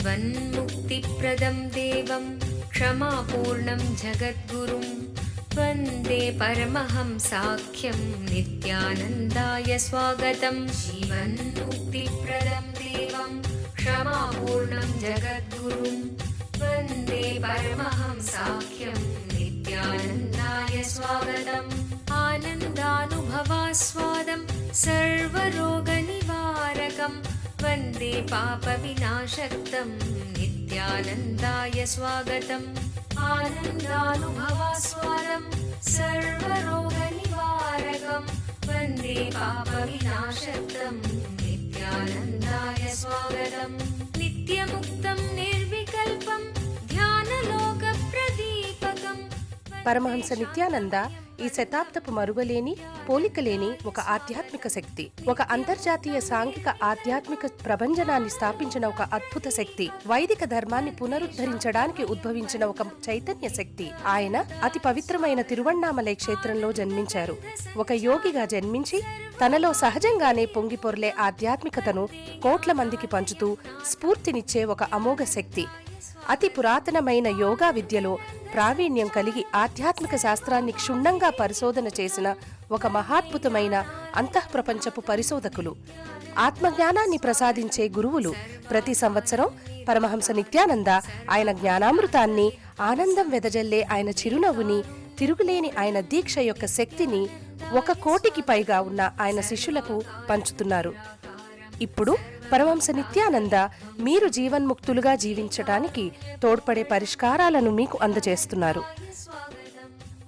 जीवन्मुक्तिप्रदं देवं क्षमापूर्णं जगद्गुरुं वन्दे परमहंसाख्यं नित्यानन्दाय स्वागतं। जीवन्मुक्तिप्रदं देवं क्षमापूर्णं जगद्गुरुं वन्दे परमहंसाख्यं नित्यानन्दाय स्वागतम्। आनन्दानुभवास्वादं सर्वरोगनिवारकं वन्दे पापविनाशक्तं नित्यानन्दाय स्वागतम्। आनन्दानुभवास्वादं सर्वरोगनिवारकं वन्दे पापविनाशक्तं नित्यानन्दाय स्वागतम्। नित्यमुक्तं निर्विकल्पं ध्यानलोकप्रदीपकं। పరమహంస నిత్యానంద ఈ శతాబ్దపు మరువలేని పోలికలేని ఒక ఆధ్యాత్మిక శక్తి, ఒక అంతర్జాతీయ సాంఘిక ఆధ్యాత్మిక ప్రభంజనాన్ని స్థాపించిన ఒక అద్భుత శక్తి, వైదిక ధర్మాన్ని పునరుద్ధరించడానికి ఉద్భవించిన ఒక చైతన్య శక్తి. ఆయన అతి పవిత్రమైన తిరువణ్ణామలై క్షేత్రంలో జన్మించారు. ఒక యోగిగా జన్మించి తనలో సహజంగానే పొంగి పొర్లే ఆధ్యాత్మికతను కోట్ల మందికి పంచుతూ స్ఫూర్తినిచ్చే ఒక అమోఘ శక్తి. అతి పురాతనమైన యోగా విద్యలో ప్రావీణ్యం కలిగి ఆధ్యాత్మిక శాస్త్రాన్ని క్షుణ్ణంగా పరిశోధన చేసిన ఒక మహాద్భుతమైన అంతఃప్రపంచపు పరిశోధకులు, ఆత్మజ్ఞానాన్ని ప్రసాదించే గురువులు. ప్రతి సంవత్సరం పరమహంస నిత్యానంద ఆయన జ్ఞానామృతాన్ని, ఆనందం వెదజల్లే ఆయన చిరునవ్వుని, తిరుగులేని ఆయన దీక్ష యొక్క శక్తిని 1 కోటికి పైగా ఉన్న ఆయన శిష్యులకు పంచుతున్నారు. ఇప్పుడు పరమహంస నిత్యానంద మీరు జీవన్ముక్తులుగా జీవించటానికి తోడ్పడే పరిష్కారాలను మీకు అందజేస్తున్నారు.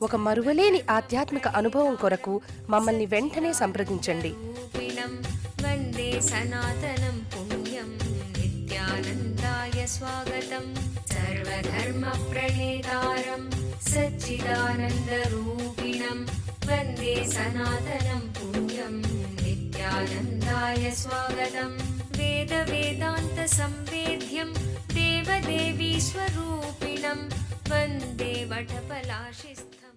ఒక మరువలేని ఆధ్యాత్మిక అనుభవం కొరకు మమ్మల్ని వెంటనే సంప్రదించండి. వందే సనాతనం పుణ్యం నిత్యానందాయ స్వాగతం. సర్వధర్మ ప్రణేతారం సచ్చిదానంద రూపిణం వందే సనాతనం పుణ్యం నిత్యానందాయ స్వాగతం. వేద వేదాంత సంవేద్యం దేవదేవీ స్వరూపిణం వందే వటపలాశిస్థం.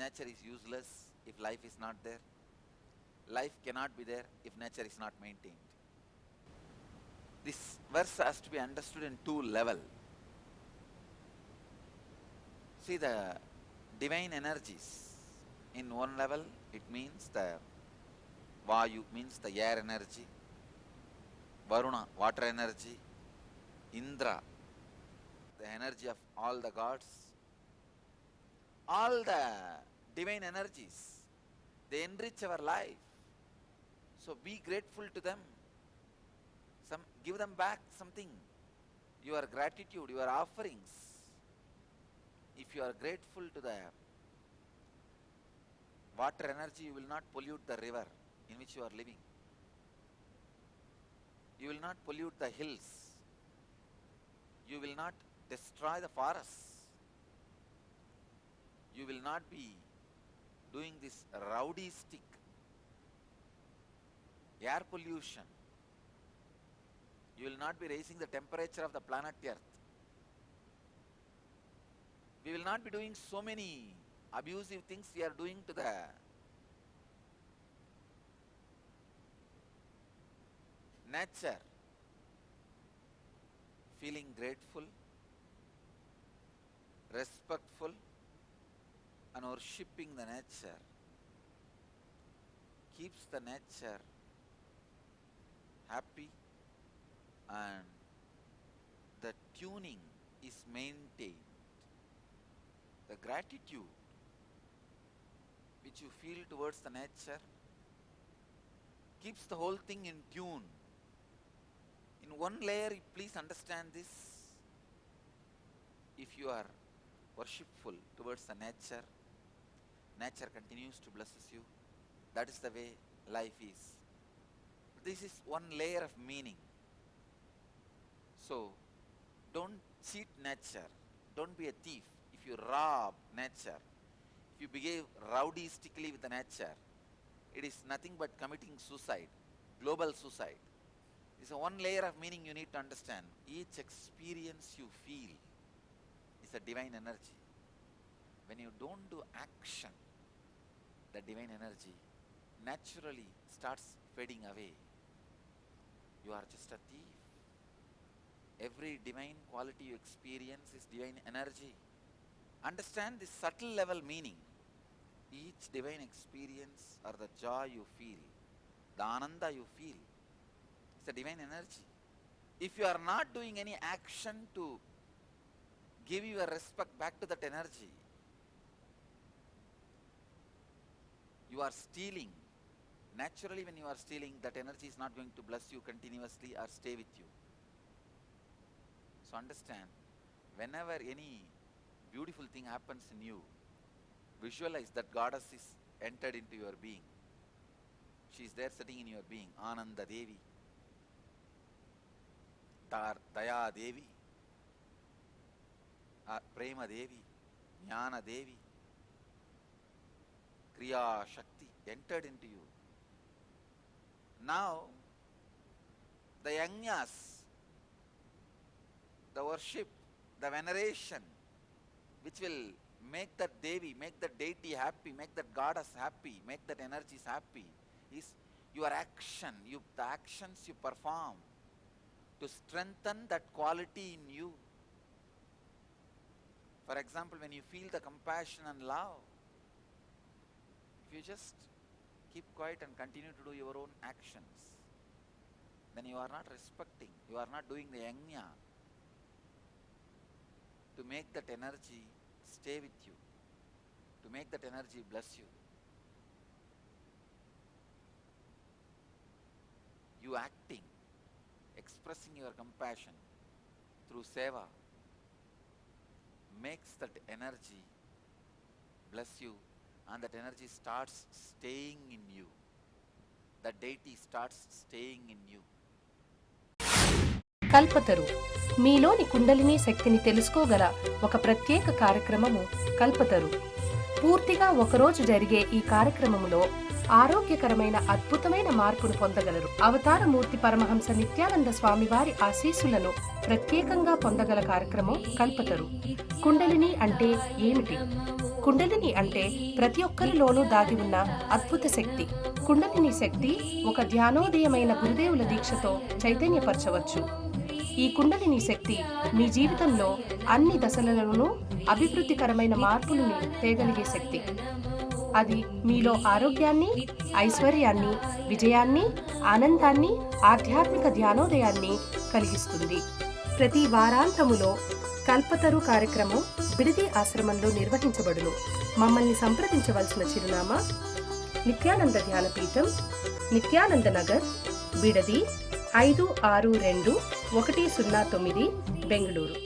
Nature is useless if life is not there. Life cannot be there if nature is not maintained. This verse has to be understood in 2 levels. See, the divine energies, in 1 level it means the Vayu means the air energy, Varuna water energy, Indra the energy of all the gods, all the divine energies, they enrich our life. So be grateful to them. Give them back something, your gratitude, your offerings. If you are grateful to the water energy, you will not pollute the river in which you are living. You will not pollute the hills. You will not destroy the forests. You will not be doing this rowdyistic air pollution. You will not be raising the temperature of the planet Earth. We will not be doing so many abusive things we are doing to the nature. Feeling grateful, respectful, and worshipping the nature keeps the nature happy, and the tuning is maintained. The gratitude which you feel towards the nature keeps the whole thing in tune. In 1 layer, please understand this. If you are worshipful towards the nature, nature continues to bless you. That is the way life is. This is 1 layer of meaning. So, don't cheat nature. Don't be a thief. you rob nature, if you behave rowdyistically with the nature, it is nothing but committing suicide, global suicide. This is one layer of meaning you need to understand. Each experience you feel is a divine energy. When you don't do action, the divine energy naturally starts fading away. You are just a thief. Every divine quality you experience is divine energy. Understand this subtle level meaning. Each divine experience or the joy you feel, the ananda you feel, it's a divine energy. If you are not doing any action to give your respect back to that energy, you are stealing. Naturally, when you are stealing, that energy is not going to bless you continuously or stay with you. So understand, whenever any beautiful thing happens in you, visualize that goddess is entered into your being. She is there sitting in your being. Ananda Devi, Daya Devi, Prema Devi, Jnana Devi, Kriya Shakti entered into you. Now, the yajnas, the worship, the veneration, which will make that Devi, make that deity happy, make that goddess happy, make that energies happy, is your action, the actions you perform to strengthen that quality in you. For example, when you feel the compassion and love, if you just keep quiet and continue to do your own actions, then you are not respecting, you are not doing the yajna to make that energy stay with you, to make that energy bless you. You acting, expressing your compassion through seva makes that energy bless you, and that energy starts staying in you. The deity starts staying in you. Kalpataru మీలోని కుండలిని శక్తిని తెలుసుకోగల ఒక ప్రత్యేక కార్యక్రమము కల్పతరు. పూర్తిగా ఒకరోజు జరిగే ఈ కార్యక్రమములో ఆరోగ్యకరమైన అద్భుతమైన మార్పును పొందగలరు. అవతారమూర్తి పరమహంస నిత్యానంద స్వామివారి ఆశీస్సులను ప్రత్యేకంగా పొందగల కార్యక్రమం కల్పతరు. కుండలిని అంటే ఏమిటి? కుండలిని అంటే ప్రతి ఒక్కరిలోనూ దాగి ఉన్న అద్భుత శక్తి. కుండలిని శక్తి ఒక ధ్యానోదయమైన గురుదేవుల దీక్షతో చైతన్యపరచవచ్చు. ఈ కుండలిని శక్తి మీ జీవితంలో అన్ని దశలలోనూ అభివృద్ధికరమైన మార్పులను తేగలిగే శక్తి. అది మీలో ఆరోగ్యాన్ని, ఐశ్వర్యాన్ని, విజయాన్ని, ఆనందాన్ని, ఆధ్యాత్మిక ధ్యానోదయాన్ని కలిగిస్తుంది. ప్రతి వారాంతములో కల్పతరు కార్యక్రమం బిడిది ఆశ్రమంలో నిర్వహించబడును. మమ్మల్ని సంప్రదించవలసిన చిరునామా నిత్యానంద ధ్యానపీఠం, నిత్యానంద నగర్, బిడది 562109, బెంగళూరు.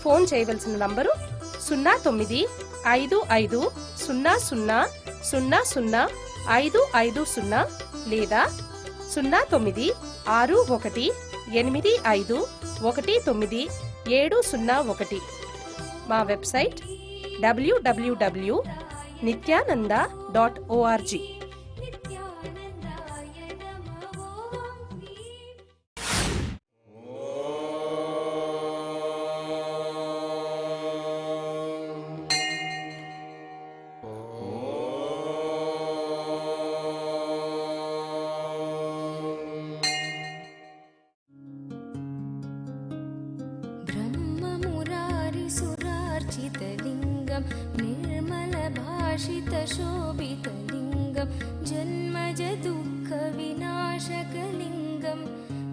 ఫోన్ చేయవలసిన నంబరు 095500000550 లేదా 096185190701. మా వెబ్సైట్ www.nityananda.org. ब्रह्ममुरारिसुरार्चितलिङ्गं निर्मलभाषितशोभितलिङ्गं जन्मजदुःखविनाशकलिङ्गं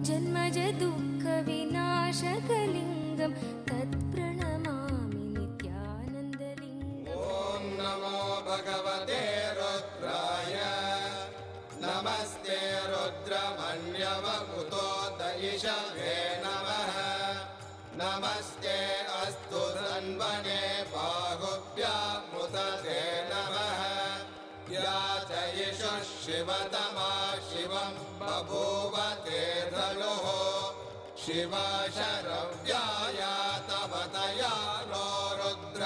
जन्मजदुःखविनाशकलिङ्गं तत्प्रणमामि नित्यानन्दलिङ्गम्। ॐ नमो भगवते रुद्राय नमस्ते रुद्रमन्यवकुतोदयिषवे नमः नमस्ते अस्तु धन्वने बाहुभ्यामुदते नमः या च यशः शिवतमा शिवं बभूव ते धनुः शिव शरव्याया तव तया नो रुद्र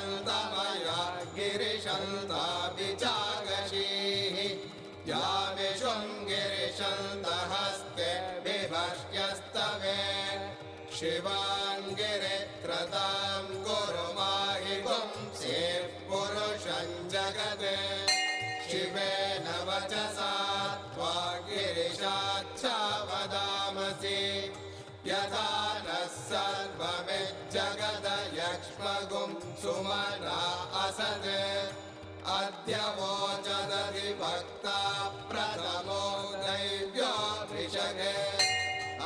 शान्तमया गिरिशन्ताभिचागशीः यामिषुं गिरिशन्तहस्ते बिभर्ष्यस्तवे शिवाङ्गिरित्रतां गुरुमाहिगुं सेः पुरुषं जगते शिवेन वचसा त्वा गिरिशाच्छा वदामसि यथा नः सर्वमिज्जगदयक्ष्मगुं सुमना असत् अद्य वोचदधिभक्ता प्रथमो दैव्यो ऋषभे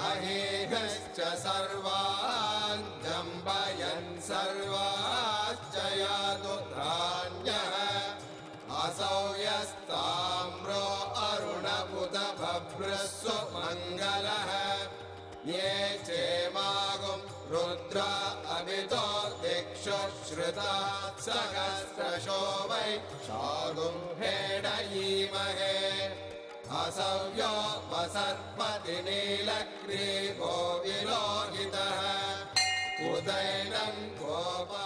अहेहश्च सर्वान् जम्बयन् सर्वाश्च यादुत्राण्यः असौ यस्ताम्रो अरुणबुधभभ्रस्व मङ्गलः ये चेमागुं रुद्रा अमितो दिक्षु श्रुता सहस्रशो वै शागुं हेडयीमहे असव्यो वसर्पति नीलग्रीवो विलोहितः उदैनं Gopa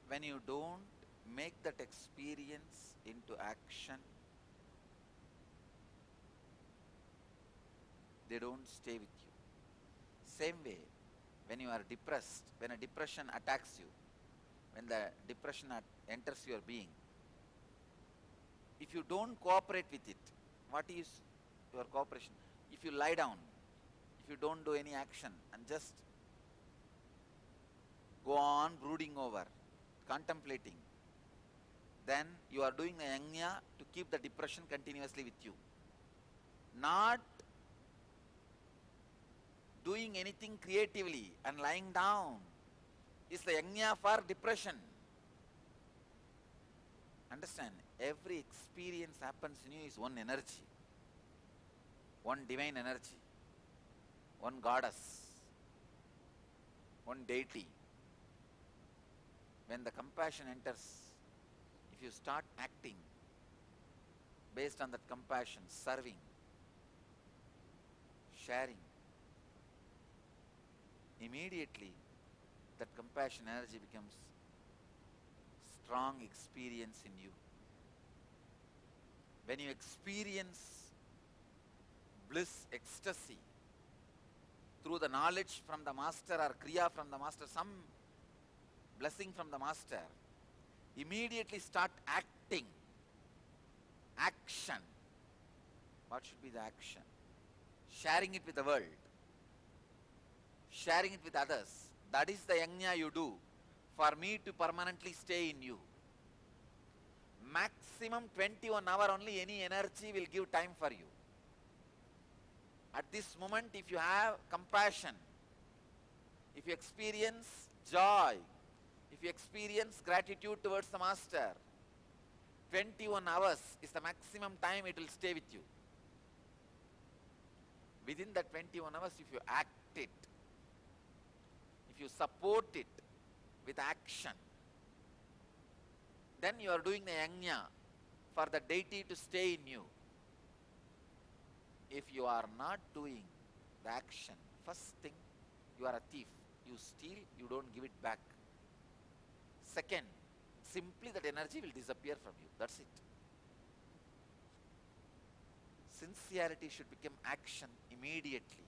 When you don't make that experience into action, they don't stay with you. Same way, when you are depressed, when a depression attacks you, when the depression enters your being, if you don't cooperate with it, what is your cooperation? If you lie down, if you don't do any action and just go on brooding over, contemplating, then you are doing a yajna to keep the depression continuously with you. Not doing anything creatively and lying down is the yajna for depression. Understand, every experience happens in you is one energy, one divine energy, one goddess, one deity. When the compassion enters, if you start acting based on that compassion, serving, sharing, immediately that compassion energy becomes strong experience in you. When you experience bliss, ecstasy through the knowledge from the master or kriya from the master, some blessing from the master, immediately start acting. Action. What should be the action? Sharing it with the world, sharing it with others. That is the yajna you do for me to permanently stay in you. Maximum 21 hours only any energy will give time for you. At this moment, if you have compassion, if you experience joy, if you experience gratitude towards the master, 21 hours is the maximum time it will stay with you. Within that 21 hours, if you act it, if you support it with action, then you are doing the yajna for the deity to stay in you. If you are not doing the action, first thing, you are a thief. You steal, you don't give it back. Second, simply that energy will disappear from you. That's it. Sincerity should become action immediately.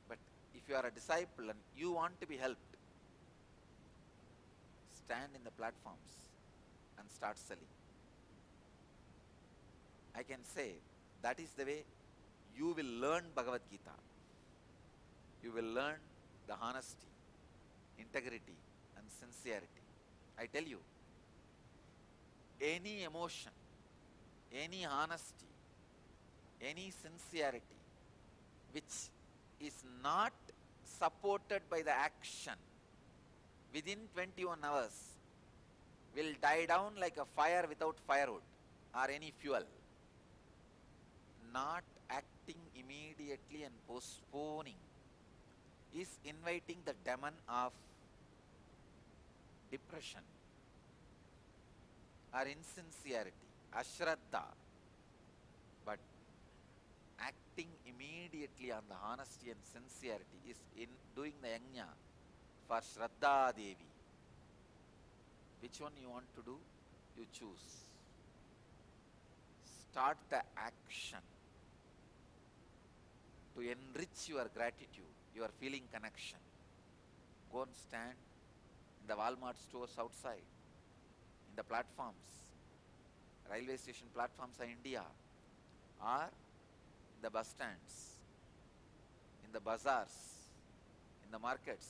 But if you are a disciple and you want to be helped, stand in the platforms and start selling. I can say that is the way you will learn Bhagavad Gita. You will learn the honesty, integrity and sincerity. I tell you, any emotion, any honesty, any sincerity which is not supported by the action within 21 hours will die down like a fire without firewood or any fuel. Not acting immediately and postponing is inviting the demon of depression or insincerity, ashraddha, but acting immediately on the honesty and sincerity is in doing the yajna for Shraddha Devi. Which one you want to do? You choose. Start the action to enrich your gratitude, your feeling connection. Go and stand in the Walmart stores outside, in the platforms, railway station platforms of India, or in the bus stands, in the bazaars, in the markets.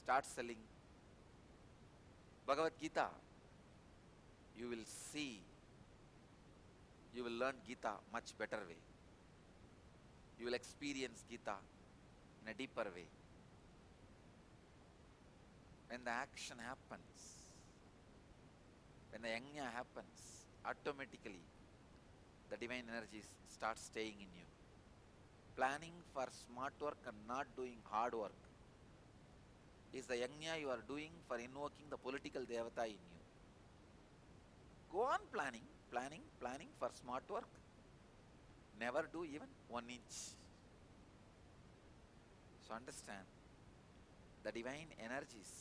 Start selling Bhagavad Gita. You will see, you will learn Gita much better way. You will experience Gita in a deeper way. When the action happens, when the yajna happens, automatically the divine energies start staying in you. Planning for smart work and not doing hard work is the yajna you are doing for invoking the political devata in you. Go on planning for smart work. Never do even 1 inch. So understand, the divine energies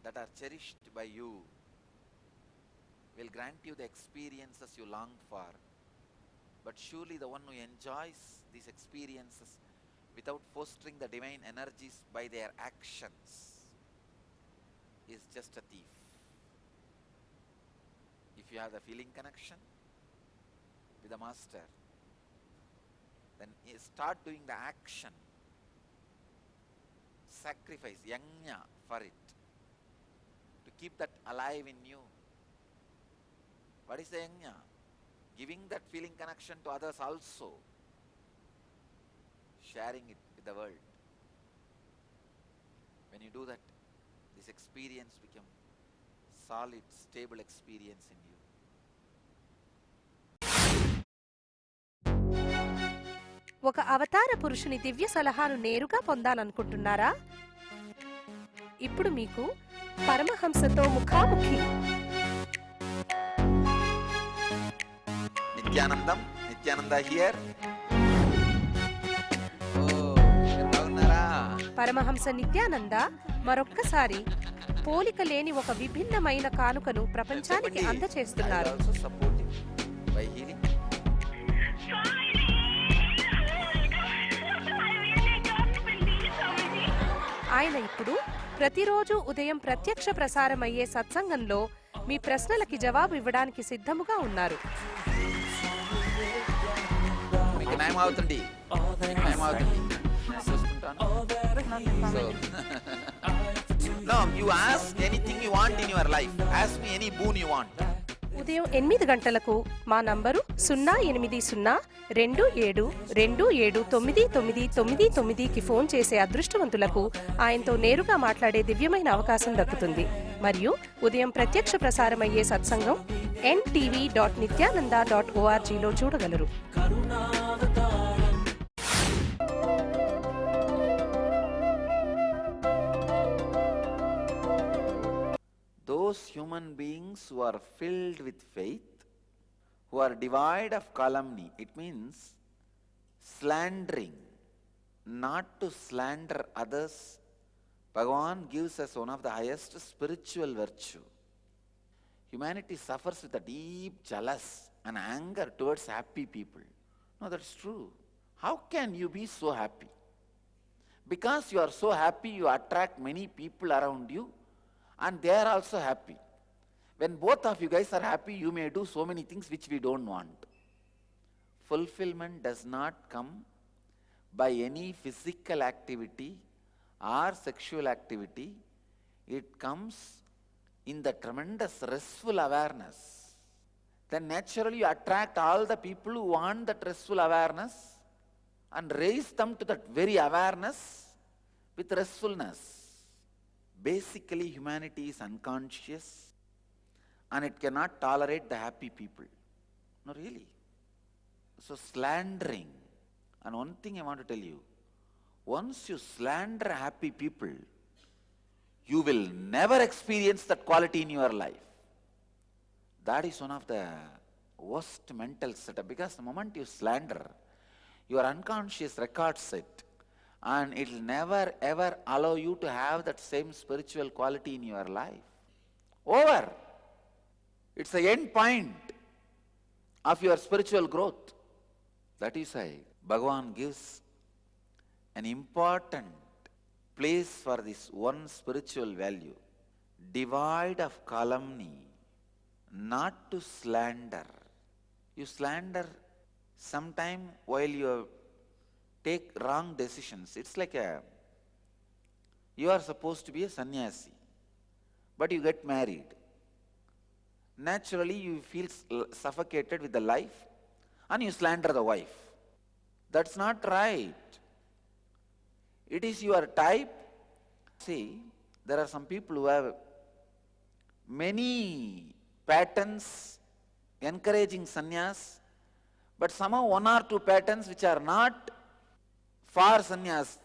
that are cherished by you will grant you the experiences you long for. But surely the one who enjoys these experiences without fostering the divine energies by their actions is just a thief. If you have the feeling connection with the master, then start doing the action, sacrifice, yajna for it, to keep that alive in you. What is the yajna? Giving that feeling connection to others also, sharing it with the world. When you do that, this experience becomes solid, stable experience in you. ఒక అవతార పురుషుని దివ్య సలహాను నేరుగా పొందాలనుకుంటున్నారా? ఇప్పుడు మీకు పరమహంసతో ముఖాముఖి. Nityananda here. Paramahamsa Nityananda మరొక్కసారి పోలిక లేని ఒక విభిన్నమైన కానుకను ప్రపంచానికి అందచేస్తున్నారు. ఆయన ఇప్పుడు ప్రతిరోజు ఉదయం ప్రత్యక్ష ప్రసారమయ్యే సత్సంగంలో మీ ప్రశ్నలకి జవాబు ఇవ్వడానికి సిద్ధముగా ఉన్నారు. No, you ask anything you want in your life. Ask me any boon you want. ఉదయం 8 గంటలకు మా నంబరు 08027279999కి ఫోన్ చేసే అదృష్టవంతులకు ఆయనతో నేరుగా మాట్లాడే దివ్యమైన అవకాశం దక్కుతుంది. మరియు ఉదయం ప్రత్యక్ష ప్రసారమయ్యే సత్సంగం ntv.nityananda.orgలో చూడగలరు. Those human beings who are filled with faith, who are devoid of calumny, it means slandering, not to slander others, Bhagavan gives us one of the highest spiritual virtue. Humanity suffers with a deep jealous and anger towards happy people. No, that's true. How can you be so happy? Because you are so happy, you attract many people around you, and they are also happy. When both of you guys are happy, you may do so many things which we don't want. Fulfillment does not come by any physical activity or sexual activity. It comes in the tremendous restful awareness. Then naturally you attract all the people who want that restful awareness and raise them to that very awareness with restfulness. Basically, humanity is unconscious and it cannot tolerate the happy people. No, really. So slandering, and one thing I want to tell you, Once you slander happy people, you will never experience that quality in your life. That is one of the worst mental setup, because the moment you slander, your unconscious records it, and it will never ever allow you to have that same spiritual quality in your life. Over. It's the end point of your spiritual growth. That is why Bhagavan gives an important place for this one spiritual value. Divide of calumny, not to slander. You slander sometime while you take wrong decisions. It's like you are supposed to be a sannyasi, but you get married. Naturally, you feel suffocated with the life and you slander the wife. That's not right. It is your type. See, there are some people who have many patterns encouraging sannyas, but somehow one or two patterns which are not for sannyas.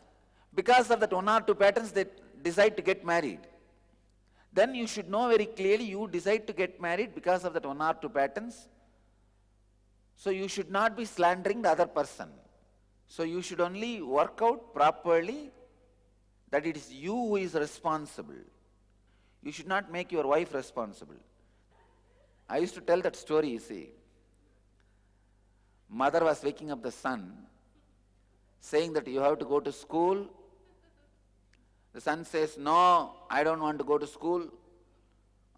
Because of that one or two patterns, they decide to get married. Then you should know very clearly you decide to get married because of that one or two patterns. So you should not be slandering the other person. So you should only work out properly that it is you who is responsible. You should not make your wife responsible. I used to tell that story, you see. Mother was waking up the son, saying that you have to go to school. The son says, no, I don't want to go to school.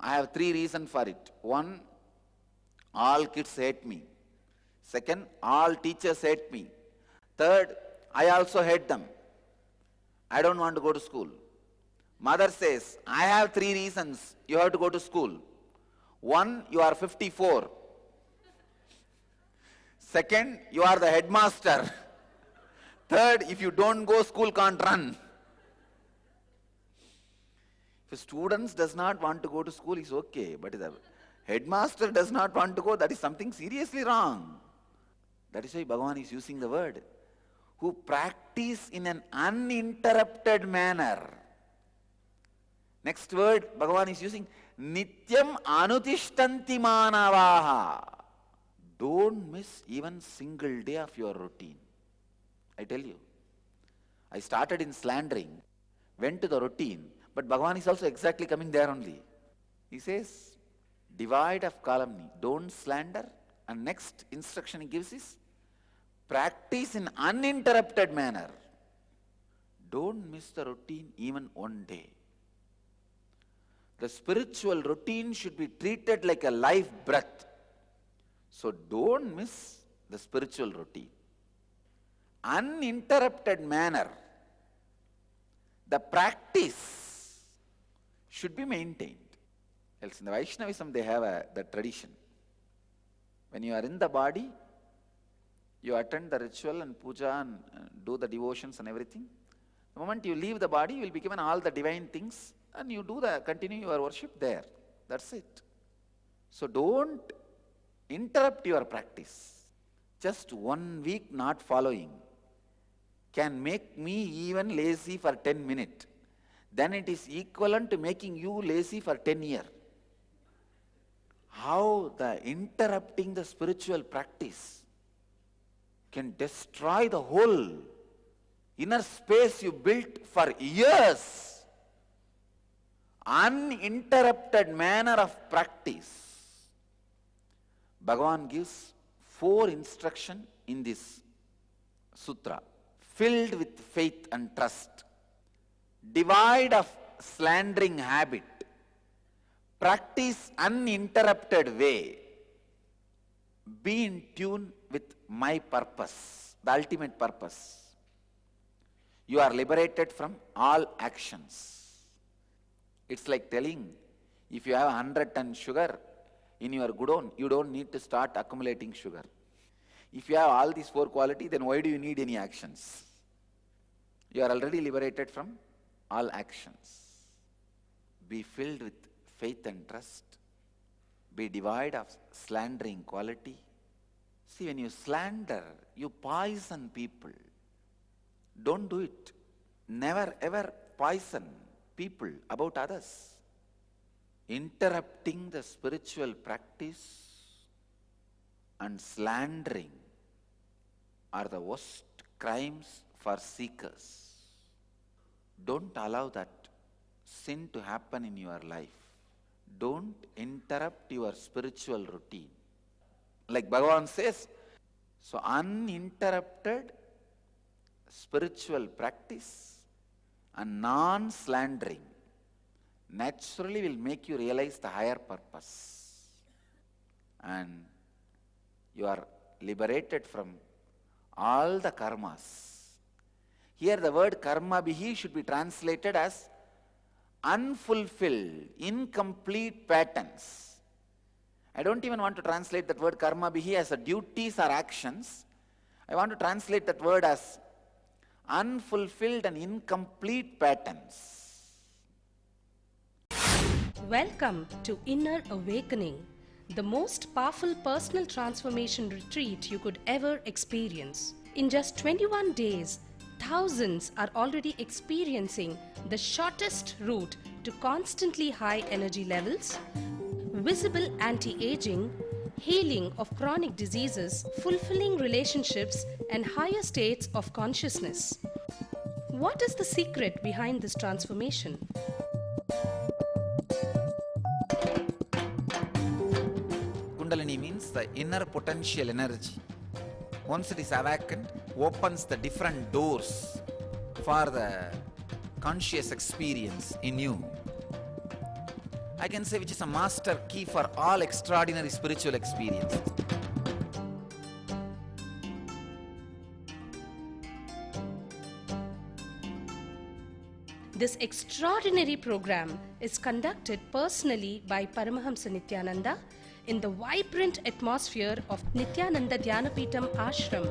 I have 3 reasons for it. 1, all kids hate me. 2, all teachers hate me. 3, I also hate them. I don't want to go to school. Mother says, I have 3 reasons you have to go to school. 1, you are 54. 2, you are the headmaster. 3, if you don't go, school can't run. If a student does not want to go to school, it's okay. But if the headmaster does not want to go, that is something seriously wrong. That is why Bhagavan is using the word, who practice in an uninterrupted manner. Next word Bhagavan is using, Nityam Anutishtanti Manavaha. Don't miss even single day of your routine. I tell you, I started in slandering, went to the routine, but Bhagavan is also exactly coming there only. He says, divide of calumny, don't slander. And next instruction he gives is, practice in uninterrupted manner. Don't miss the routine even one day. The spiritual routine should be treated like a life breath. So don't miss the spiritual routine. Uninterrupted manner. The practice should be maintained. Else in the Vaishnavism they have the tradition. When you are in the body, you attend the ritual and puja and do the devotions and everything. The moment you leave the body, you will be given all the divine things and you continue your worship there. That's it. So don't interrupt your practice. Just 1 week not following can make me even lazy for 10 minutes. Then it is equivalent to making you lazy for 10 years. How the interrupting the spiritual practice can destroy the whole inner space you built for years. Uninterrupted manner of practice. Bhagavan gives 4 instructions in this sutra, filled with faith and trust. Divide of slandering habit. Practice uninterrupted way. Be in tune with my purpose, the ultimate purpose. You are liberated from all actions. It's like telling, if you have 100 tons sugar in your godown, you don't need to start accumulating sugar. If you have all these 4 qualities, then why do you need any actions? You are already liberated from all actions. Be filled with faith and trust. Be devoid of slandering quality. See, when you slander, you poison people. Don't do it. never ever poison people about others. Interrupting the spiritual practice and slandering are the worst crimes for seekers. Don't allow that sin to happen in your life. Don't interrupt your spiritual routine. Like Bhagavan says, so uninterrupted spiritual practice and non-slandering naturally will make you realize the higher purpose. And you are liberated from all the karmas. Here the word karma bihi should be translated as unfulfilled, incomplete patterns. I don't even want to translate that word karma bihi as a duties or actions. I want to translate that word as unfulfilled and incomplete patterns. Welcome to Inner Awakening, the most powerful personal transformation retreat you could ever experience. In just 21 days, thousands are already experiencing the shortest route to constantly high energy levels, visible anti-aging, healing of chronic diseases, fulfilling relationships, and higher states of consciousness. What is the secret behind this transformation? Kundalini means the inner potential energy. Once it is awakened, opens the different doors for the conscious experience in you. I can say which is a master key for all extraordinary spiritual experiences. This extraordinary program is conducted personally by Paramahamsa Nityananda in the vibrant atmosphere of Nityananda Dhyanapitham Ashram.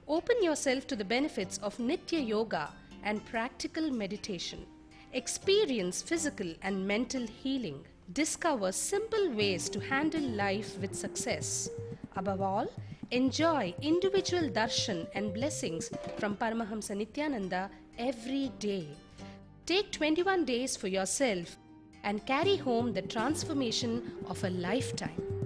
Open yourself to the benefits of Nitya Yoga and practical meditation. Experience physical and mental healing. Discover simple ways to handle life with success. Above all, enjoy individual darshan and blessings from Paramahamsa Nityananda every day. Take 21 days for yourself and carry home the transformation of a lifetime.